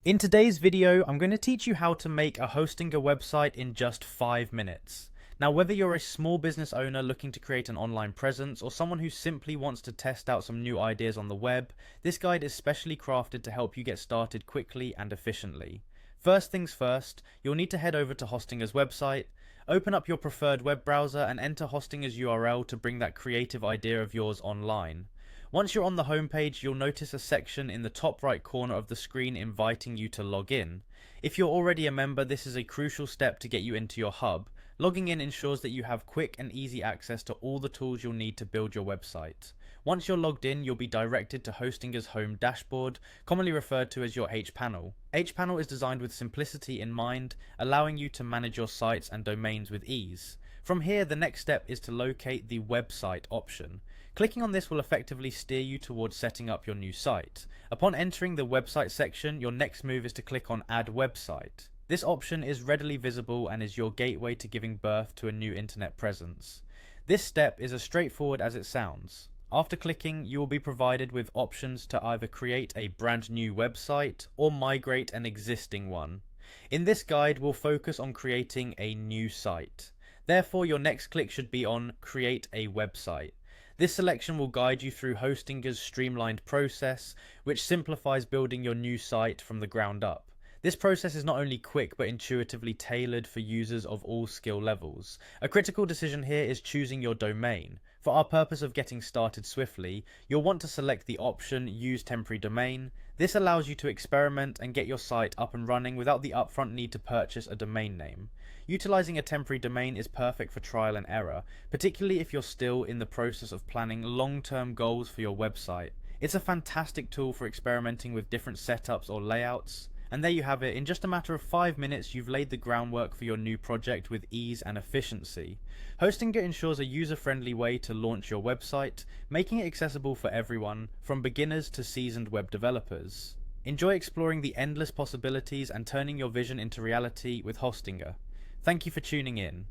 In today's video, I'm going to teach you how to make a Hostinger website in just 5 minutes. Now, whether you're a small business owner looking to create an online presence or someone who simply wants to test out some new ideas on the web, this guide is specially crafted to help you get started quickly and efficiently. First things first, you'll need to head over to Hostinger's website, open up your preferred web browser and enter Hostinger's URL to bring that creative idea of yours online. Once you're on the homepage, you'll notice a section in the top right corner of the screen inviting you to log in. If you're already a member, this is a crucial step to get you into your hub. Logging in ensures that you have quick and easy access to all the tools you'll need to build your website. Once you're logged in, you'll be directed to Hostinger's home dashboard, commonly referred to as your H-Panel. H-Panel is designed with simplicity in mind, allowing you to manage your sites and domains with ease. From here, the next step is to locate the website option. Clicking on this will effectively steer you towards setting up your new site. Upon entering the website section, your next move is to click on Add Website. This option is readily visible and is your gateway to giving birth to a new internet presence. This step is as straightforward as it sounds. After clicking, you will be provided with options to either create a brand new website or migrate an existing one. In this guide, we'll focus on creating a new site. Therefore, your next click should be on Create a Website. This selection will guide you through Hostinger's streamlined process, which simplifies building your new site from the ground up. This process is not only quick but intuitively tailored for users of all skill levels. A critical decision here is choosing your domain. For our purpose of getting started swiftly, you'll want to select the option Use Temporary Domain. This allows you to experiment and get your site up and running without the upfront need to purchase a domain name. Utilizing a temporary domain is perfect for trial and error, particularly if you're still in the process of planning long-term goals for your website. It's a fantastic tool for experimenting with different setups or layouts. And there you have it. In just a matter of 5 minutes, you've laid the groundwork for your new project with ease and efficiency. Hostinger ensures a user-friendly way to launch your website, making it accessible for everyone, from beginners to seasoned web developers. Enjoy exploring the endless possibilities and turning your vision into reality with Hostinger. Thank you for tuning in.